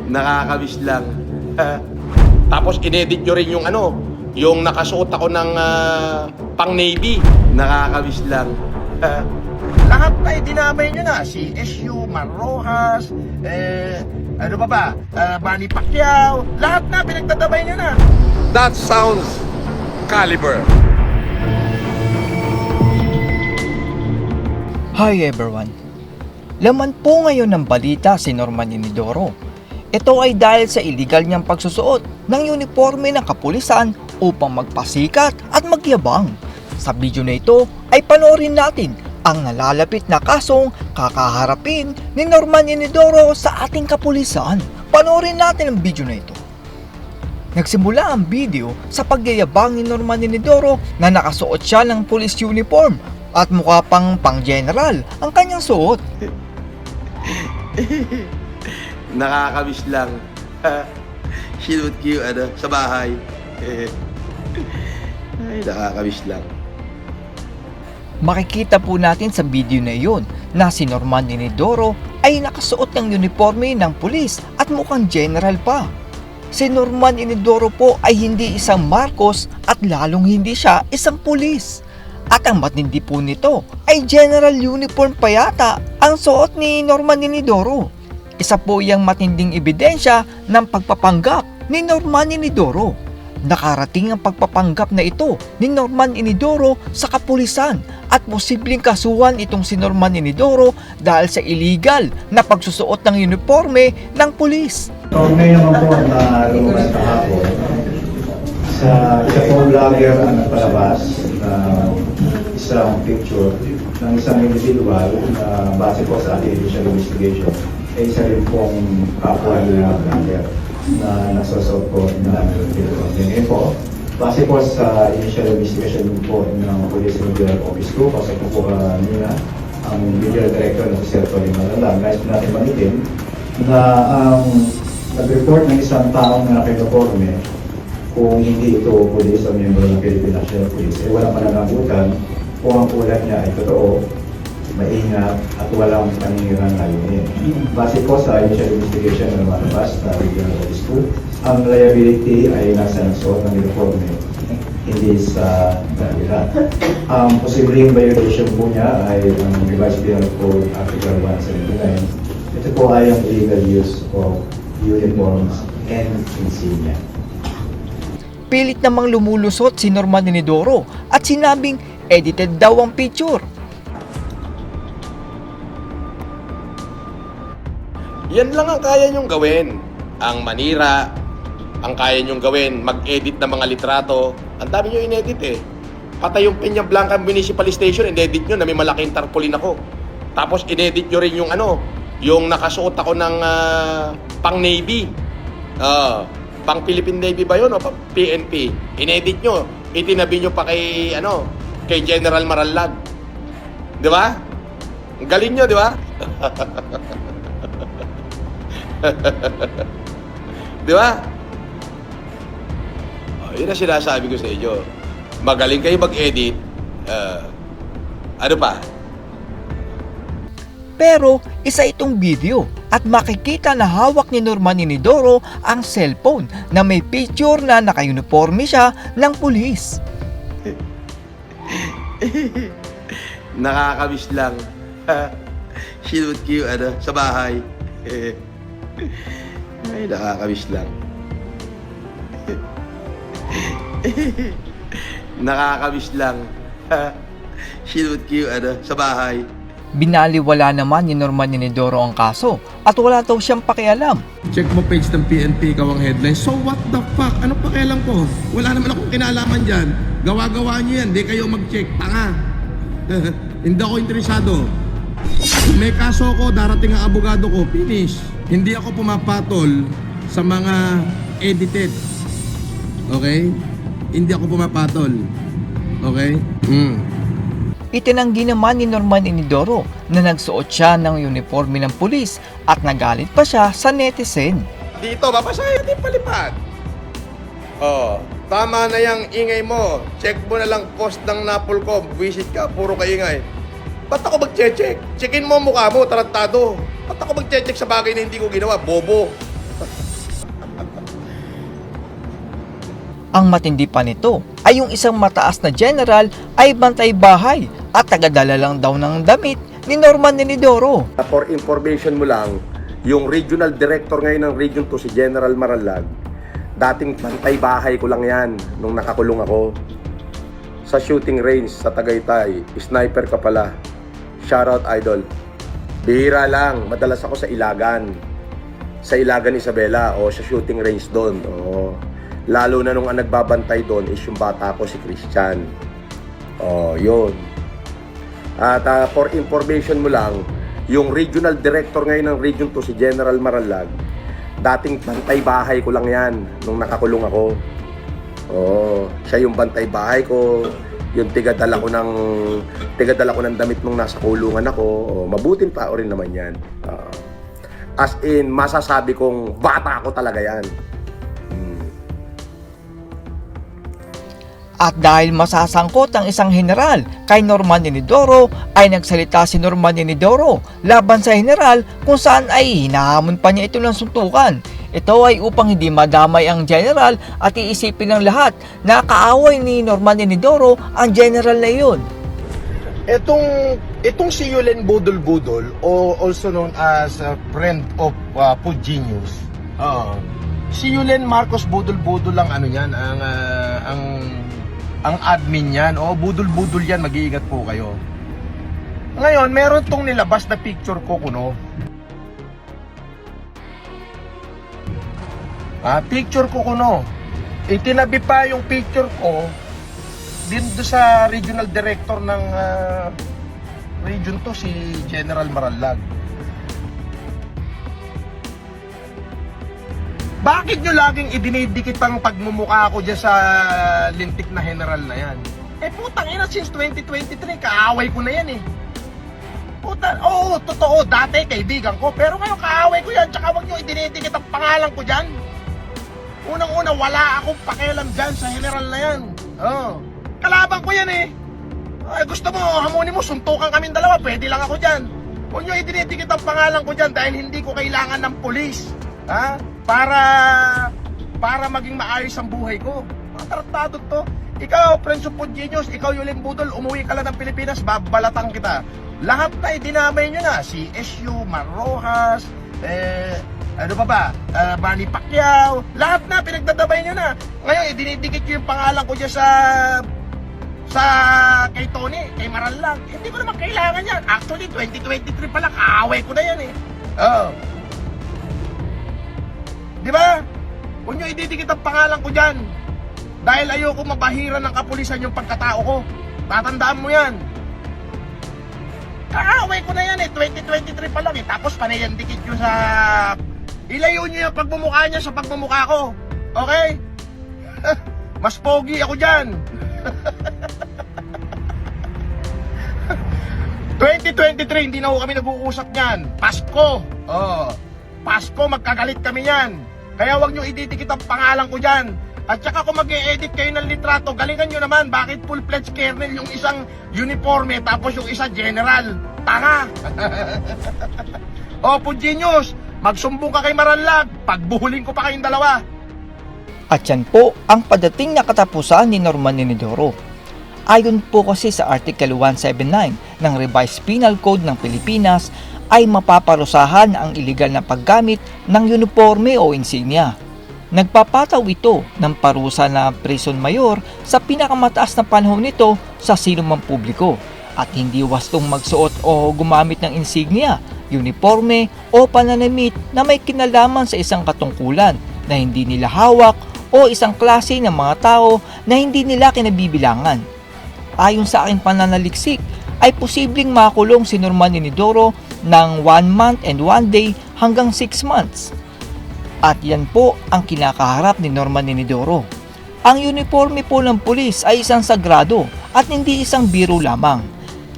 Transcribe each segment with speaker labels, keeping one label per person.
Speaker 1: Nakakamiss lang. Tapos inedit nyo rin yung yung nakasuot ako ng pang Navy. Nakakamiss lang. Lahat na dinamay nyo na. Si SU, Marrojas, ano ba? Manny Pacquiao. Lahat na pinagtatabay nyo na. That sounds caliber.
Speaker 2: Hi everyone! Laman po ngayon ng balita si Norman Inidoro. Ito ay dahil sa illegal niyang pagsusuot ng uniforme ng kapulisan upang magpasikat at magyabang. Sa video na ito ay panoorin natin ang nalalapit na kasong kakaharapin ni Norman Inidoro sa ating kapulisan. Panoorin natin ang video na ito. Nagsimula ang video sa pagyayabang ni Norman Inidoro na nakasuot siya ng police uniform at mukha pang general ang kanyang suot.
Speaker 1: Nakakamiss lang. Sinut ko sa bahay. Ay, nakakamiss lang.
Speaker 2: Makikita po natin sa video na iyon na si Norman Inidoro ay nakasuot ng uniforme ng pulis at mukhang general pa. Si Norman Inidoro po ay hindi isang Marcos at lalong hindi siya isang pulis. At ang matindi po nito ay general uniform pa yata ang suot ni Norman Inidoro. Isa po yung matinding ebidensya ng pagpapanggap ni Norman Inidoro. Nakarating ang pagpapanggap na ito ni Norman Inidoro sa kapulisan at posibleng kasuhan itong si Norman Inidoro dahil sa illegal na pagsusuot ng uniforme ng pulis.
Speaker 3: So, ngayon naman po na lumabas kahapon sa isa pong vlogger ang nagpalabas na isang picture ng isang individual na base po sa ating initial investigation ay isa rin pong kapwa na vlogger na nasusot po ng uniform. Ngayon po, base po sa initial investigation po ng Police Regional Office 2, pasok po kanina ang Regional Director ng Sir Tony Malalang. Guys, natin manitin na nag-report ng isang taong na naka-uniforme kung hindi ito pulis o miyembro ng Philippine National Police, eh walang pananagutan kung ang ulat niya ay totoo, maingat at walang paninirang layunin. Base po sa initial investigation na lumalabas na Regional Office 2, ang liability ay nasa nagsuot ng uniforme, hindi sa dahilan. Ang posibleng violation po niya ay ang Revised Penal Code Article 179. Ito po ay ang illegal use of uniforms and insignia.
Speaker 2: Pilit namang lumulusot si Norman Inidoro at sinabing edited daw ang picture.
Speaker 1: Yan lang ang kaya nyong gawin. Ang manira, ang kaya nyong gawin, mag-edit ng mga litrato. Ang dami nyo inedit eh. Patay yung Peña Blanca Municipal Station, inedit nyo na may malaking tarpaulin ako. Tapos inedit nyo rin yung yung nakasuot ako ng pang Navy. Pang Philippine Navy ba yun o pang PNP? Inedit nyo, itinabi nyo pa kay kay General Marallag. Di ba? Ang galing nyo, di ba? Di ba? Yun ang sinasabi ko sa inyo. Magaling kayo mag-edit. Ano pa?
Speaker 2: Pero isa itong video at makikita na hawak ni Norman Inidoro ang cellphone na may picture na naka-uniforme siya ng pulis.
Speaker 1: Nakakamiss lang. Sinut ko sa bahay. Ay, nakakamiss lang. Nakakamiss lang. Sinut ko sa bahay.
Speaker 2: Binaliwala naman ni Norman Inidoro ang kaso at wala daw siyang pakialam.
Speaker 4: Check mo page ng PNP, ikaw ang headline. So what the fuck? Ano pakialam ko? Wala naman akong kinalaman dyan. Gawa-gawa nyo yan. Di kayo mag-check. Tanga. Hindi ako interesado. Kung may kaso ko, darating ang abogado ko. Finish. Hindi ako pumapatol sa mga edited. Okay? Hindi ako pumapatol. Okay?
Speaker 2: Itinanggi naman ni Norman Inidoro na nagsuot siya ng uniforme ng pulis at nagalit pa siya sa netizen.
Speaker 1: Dito, babasahin natin palipad. Tama na yung ingay mo. Check mo na lang post ng Napolcom. Visit ka, puro ka ingay. Ba't ako mag-check? Checkin mo ang mukha mo, tarantado. Ba't ako mag-check sa bagay na hindi ko ginawa? Bobo.
Speaker 2: Ang matindi pa nito ay yung isang mataas na general ay bantay bahay at tagadala lang daw ng damit ni Norman Enidoro.
Speaker 1: For information mo lang, yung regional director ngayon ng Region 2, si General Maralag, dating bantay bahay ko lang yan nung nakakulong ako. Sa shooting range sa Tagaytay, sniper ka pala. Shoutout, idol. Bihira lang, madalas ako sa Ilagan. Sa Ilagan, Isabela, o sa shooting range doon. Lalo na nung ang nagbabantay doon is yung bata ko, si Christian. Yun. At for information mo lang, yung regional director ngayon ng Region 2, si General Maralag, dating bantay bahay ko lang yan nung nakakulong ako. Siya yung bantay bahay ko, yung tigadala ko ng damit nung nasa kulungan ako. Mabuting tao rin naman yan. As in, masasabi kong bata ko talaga yan.
Speaker 2: At dahil masasangkot ang isang general kay Norman Enidoro, ay nagsalita si Norman Enidoro laban sa general kung saan ay hinahamon pa niya ito ng suntukan. Ito ay upang hindi madamay ang general at iisipin ng lahat na kaaway ni Norman Enidoro ang general na iyon.
Speaker 5: Itong si Yulen Budol-Budol, o also known as a friend of Food Genius. Si Yulen Marcos Budol-Budol lang ang admin niyan. Budol-Budol yan, mag-iingat po kayo. Ngayon, meron tong nilabas na picture ko kuno. Picture ko kuno. Itinabi pa yung picture ko din do sa regional director ng Region 2, si General Maralag. Bakit nyo laging idinidikit ang pagmumukha ko dyan sa lintik na general na yan? Putang ina, since 2023, kaaway ko na yan eh. Totoo, dati kaibigan ko, pero ngayon kaaway ko yan, tsaka wag nyo idinidikit ang pangalan ko dyan. Unang-una, wala akong pakialam dyan sa general na yan. Kalaban ko yan eh. Gusto mo, hamunin mo, suntukan kaming dalawa, pwede lang ako dyan. Huwag nyo idinidikit ang pangalan ko dyan dahil hindi ko kailangan ng polis. Para maging maayos ang buhay ko. Mga tratado to. Ikaw, Friends of Food Genius, ikaw Yulen Budol, umuwi ka lang ng Pilipinas, babalatan kita. Lahat na idinamay nyo na. Si SU, Marrojas, ano pa ba? Manny Pacquiao, lahat na pinagdadabay nyo na. Ngayon, idinidikit nyo yung pangalan ko dyan sa kay Tony, kay Maralag. Hindi ko naman kailangan yan. Actually, 2023 pala, kaaway ko na yan eh. Di ba? Huwag nyo ididikit ang pangalan ko dyan. Dahil ayoko mabahiran ng kapulisan yung pagkatao ko. Tatandaan mo yan. Kaaway ko na yan eh. 2023 pa lang eh. Tapos panayandikit nyo sa... Ilayo nyo yung pagmumukha niya sa pagmumukha ko. Okay? Mas pogi ako dyan. 2023, hindi na ho kami nag-uusap niyan. Pasko. Pasko, magkagalit kami yan. Kaya wag nyo ididikit ang pangalan ko dyan. At saka kung mag-e-edit kayo ng litrato, galingan nyo naman, bakit full-fledged colonel yung isang uniforme tapos yung isa general? Tanga! Food Genius, magsumbong ka kay Maralag, pagbuhuling ko pa kayong dalawa.
Speaker 2: At yan po ang padating na katapusan ni Norman Enidoro. Ayon po kasi sa Article 179 ng Revised Penal Code ng Pilipinas, ay mapaparusahan ang iligal na paggamit ng uniforme o insignia. Nagpapataw ito ng parusa na prison mayor sa pinakamataas na panahon nito sa sinumang publiko at hindi wastong magsuot o gumamit ng insignia, uniforme o pananamit na may kinalaman sa isang katungkulan na hindi nila hawak o isang klase ng mga tao na hindi nila kinabibilangan. Ayon sa aking pananaliksik, ay posibleng makulong si Norman Enidoro ng 1 month and 1 day hanggang 6 months. At yan po ang kinakaharap ni Norman Enidoro. Ang uniforme po ng pulis ay isang sagrado at hindi isang biro lamang.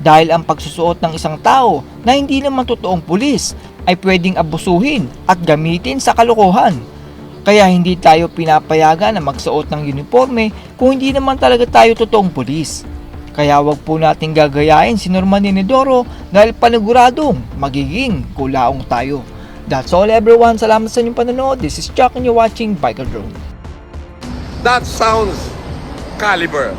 Speaker 2: Dahil ang pagsusuot ng isang tao na hindi naman totoong pulis ay pwedeng abusuhin at gamitin sa kalokohan. Kaya hindi tayo pinapayagan na magsuot ng uniforme kung hindi naman talaga tayo totoong pulis. Kaya wag po nating gagayain si Norman Enidoro dahil paniguradong magiging kulaong tayo. That's all everyone. Salamat sa inyong panonood. This is Chuck and you're watching Biker Drone.
Speaker 6: That sounds caliber.